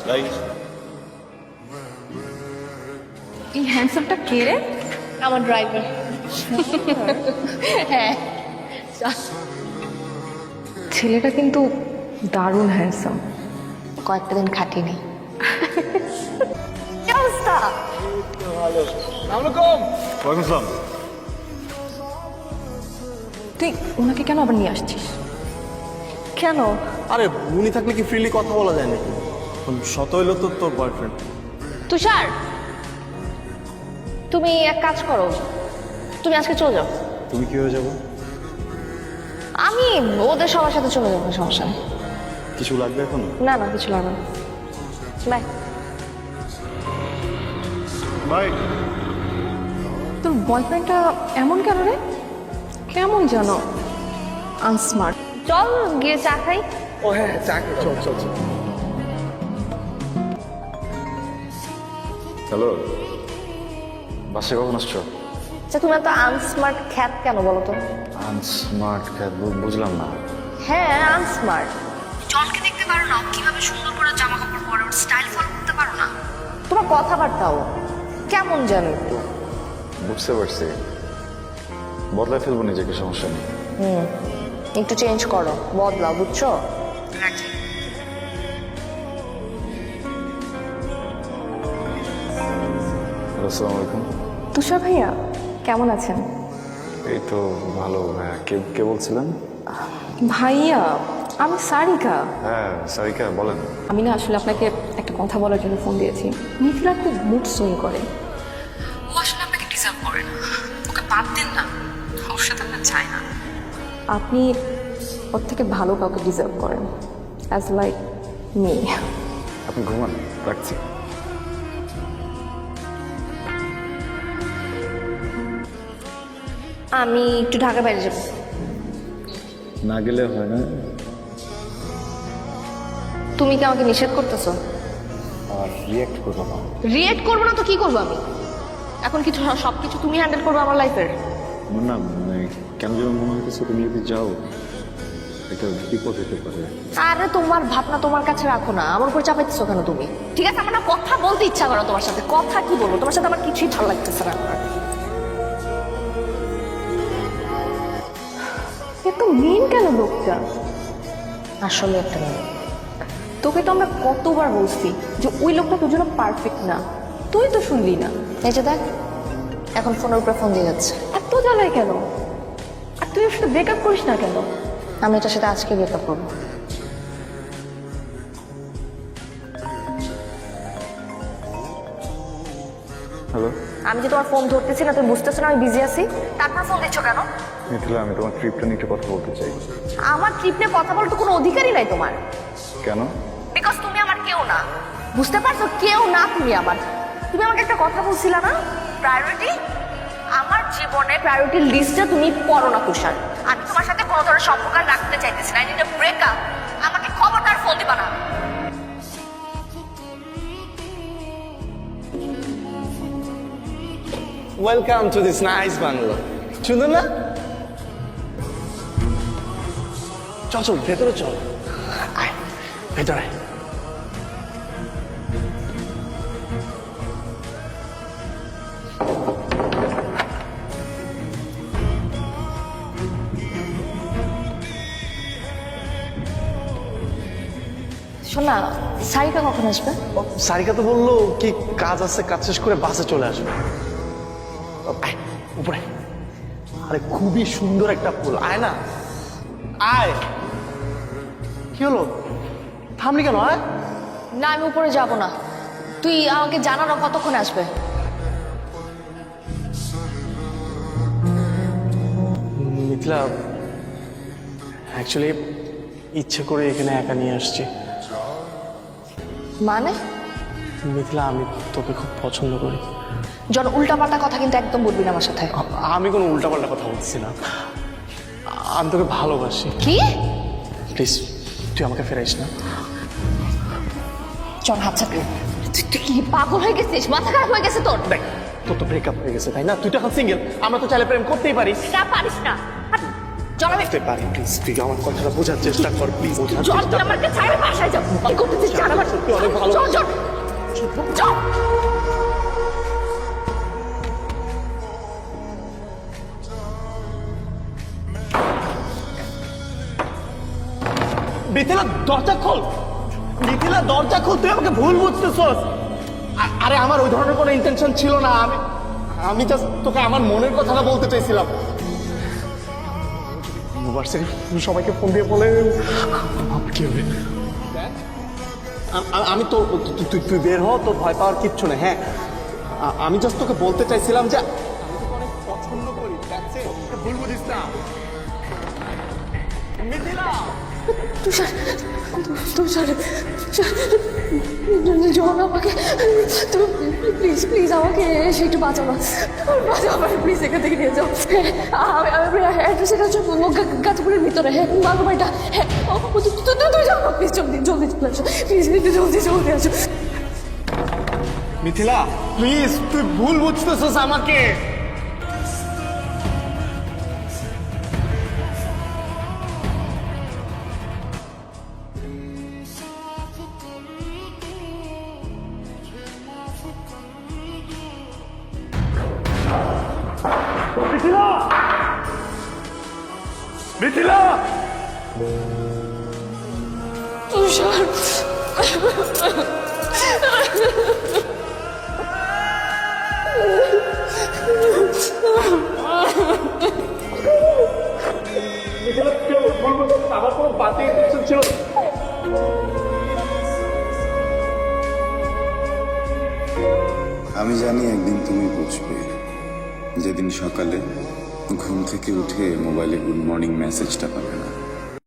Right. এই হ্যান্ডসামটা কে রে? আমার ড্রাইভার। হ্যাঁ, ছেলেটা কিন্তু দারুণ হ্যান্ডসাম। কয়েকটা দিন খাটিনি। কি অবস্থা? ওয়ালাইকুম আসসালাম। তুই ওনাকে কেন আবার নিয়ে আসছিস? কেন? আরে উনি থাকলে কি ফ্রিলি কথা বলা যায় নাকি? শত হইলো তো তোর বয়ফ্রেন্ড। তুষার, তুমি এক কাজ করো, তুমি আজকে চলে যাও। তুমি কি হয়ে যাবো? আমি ওদের সবার সাথে চলে যাবো, সমস্যা নেই। কিছু লাগবে এখন? না না, কিছু লাগবে না। বাই। বাই। তোর বয়ফ্রেন্ডটা এমন কেন রে? কেমন জানো আনস্মার্ট। চল গিয়ে চা খাই। ও হ্যাঁ চা চল চল চল। হ্যালো, বাসে কখন আসছো? আচ্ছা, তুমি এত আনস্মার্ট খ্যাত কেন বলো তো? আনস্মার্ট বুঝলাম না। হ্যাঁ, আনস্মার্ট। জনকে দেখতে পারো না কিভাবে সুন্দর করে জামা কাপড় পরে, ওর স্টাইল ফলো করতে পারো না। তোমার কথাবার্তাও কেমন জানো একটু। বুঝতে পারছি, বদলায় ফেলবো নিজেকে, সমস্যা নেই। একটু চেঞ্জ করো, বদলাও, বুঝছো? আসসালামু আলাইকুম। তুষার ভাইয়া কেমন আছেন? এই তো ভালো। হ্যাঁ, কে কে বলছিলেন? ভাইয়া আমি সারিকা। হ্যাঁ সারিকা, বলেন। আমি না আসলে আপনাকে একটা কথা বলার জন্য ফোন দিয়েছি। মিথিলা খুব মুড সুইং করে। ও আসলে আপনাকে ডিজার্ভ করে না, ওকে বাদ দেন না, ওর সাথে আপনার চায় না। আপনি ওর থেকে ভালো কাউকে ডিজার্ভ করেন, অ্যাজ লাইক মি। আপনি ঘুমান, রাখছি। আমি একটু ঢাকার বাইরে যাবো। না গেলে হয় না। তুমি কি আমাকে নিষেধ করতেছো? আর রিয়াক্ট করবো না। রিয়েক্ট করবো না তো কি করবো আমি? এখন কিছু সবকিছু তুমি হ্যান্ডেল করবে আমার লাইফের। না মানে কেন যেন মনে হইতেছে তুমি যদি যাও একটা বিপদ হতে পারে। আরে তোমার ভাবনা তোমার কাছে রাখো না, আমার উপর চাপাইতেছো কেন তুমি? ঠিক আছে, আমার না কথা বলতে ইচ্ছা করো তোমার সাথে। কথা কি বলবো তোমার সাথে, আমার কিছুই ভালো লাগতেছে না আমার। এত মেন কেন লোকটা? আসলে একটা মেয়ে। তোকে তো আমরা কতবার বলছি যে ওই লোকটা তোর জন্য পারফেক্ট না, তুই তো শুনলি না। এই যে দেখ, এখন ফোনের উপরে ফোন দিয়ে যাচ্ছে। এত জ্বালায় কেন? আর তুই ওর সাথে ব্রেকআপ করিস না কেন? আমি এটার সাথে আজকে ব্রেকআপ করবো। হ্যালো আমি যে তোমার ফোন ধরতেছি না, তুমি বুঝতেছো না আমি বিজি আছি, তারপর ফোন দিচ্ছ কেন? মিথিলা, আমি তোমার ট্রিপটা নিয়ে একটু কথা বলতে চাই। আমার ট্রিপ নিয়ে কথা বলতে কোনো অধিকারই নাই তোমার। কেন? বিকজ তুমি আমার কেউ না, বুঝতে পারছো? কেউ না তুমি আমার। তুমি আমাকে একটা কথা বলছিলা না, প্রায়োরিটি। আমার জীবনে প্রায়োরিটি লিস্টে তুমি পড়ো না তুষার। আমি তোমার সাথে কোনো ধরনের সম্পর্ক আর রাখতে চাইতেছি না। I need a breakup. আমাকে খবরদার ফোন দিবা না। Welcome to this nice bungalow. সুন্দর না? চল চল ভেতরে চল। আয় ভেতরে আয়। শোন না, সারিকা কখন আসবে? সারিকা তো বললো কি কাজ আছে, কাজ শেষ করে বাসে চলে আসবে। আয় উপরে। আরে খুবই সুন্দর একটা ফুল, আয় না আয়। কি হলো, থামলি কেন? আয়। না, আমি উপরে যাব না। তুই আমাকে জানানো কতক্ষণ আসবে? মিথিলা, অ্যাকচুয়ালি ইচ্ছে করে এখানে একা নিয়ে আসছি। মানে? মিথিলা, আমি তোকে খুব পছন্দ করি। জন, উল্টাপাল্টা কথা কিন্তু একদম বলবি না আমার সাথে। আমি কোনো উল্টাপাল্টা কথা বলছি না, আমি তোকে ভালোবাসি। কি? প্লিজ তুই আমাকে ফেরাইস না। চল হাত ছাড়বি। তুই কি পাগল হয়ে গেছিস? মাথা খারাপ হয়ে গেছে তোর? দেখ, তোর তো ব্রেকআপ হয়ে গেছে তাই না? তুই তো এখন সিঙ্গেল, আমরা তো চাইলে প্রেম করতেই পারি। না, পারিস না। হাট। চল আমি বুঝতে পারি প্লিজ তুই আমার কথাটা বোঝার চেষ্টা কর প্লিজ চল তুই আমাকে ছাড়া বাসায় যাবো কি করতেছিস চল আমার সত্যি অনেক ভালো চল চল চল মিথিলা দরজা খোল, মিথিলা দরজা খোল, তুই আমাকে ভুল বুঝতেছস। আরে আমার ওই ধরনের কোনো ইন্টেনশন ছিল না, আমি জাস্ট তোকে আমার মনের কথাটা বলতে চাইছিলাম। ইউনিভার্সিটি সবাইকে ফোন দিয়ে বলে কি হবে। আমি তো তুই বের হ, তোর ভয় পাওয়ার কিচ্ছু নেই। হ্যাঁ আমি জাস্ট তোকে বলতে চাইছিলাম যে আমি তোকে অনেক পছন্দ করি, that's it, তোকে ভুল বুঝিস না। মিথিলা তুষার তুষার জন আমাকে তুমি প্লিজ প্লিজ আমাকে এসে একটু বাঁচাও না, বাঁচাও আমাকে প্লিজ এখান থেকে নিয়ে যাও। আমি অ্যাড্রেসের কাছে গাছপুরের ভিতরে, হ্যাঁ মাগো বাড়িটা, হ্যাঁ তুই যাও না প্লিজ, জলদি জলদি চলে আসো প্লিজ, জলদি জলদি আসো। মিথিলা প্লিজ, তুই ভুল বুঝতেছস আমাকে। মিথিলা, মিথিলা, তুষার মিথিলা কেউ ভুল বুঝতেছস, আমার কোনো বাতি ইন্টেনশন ছিল না। আমি জানি একদিন তুমি বুঝবে, যেদিন সকালে ঘুম থেকে উঠে মোবাইলে গুড মর্নিং মেসেজটা পাবে না।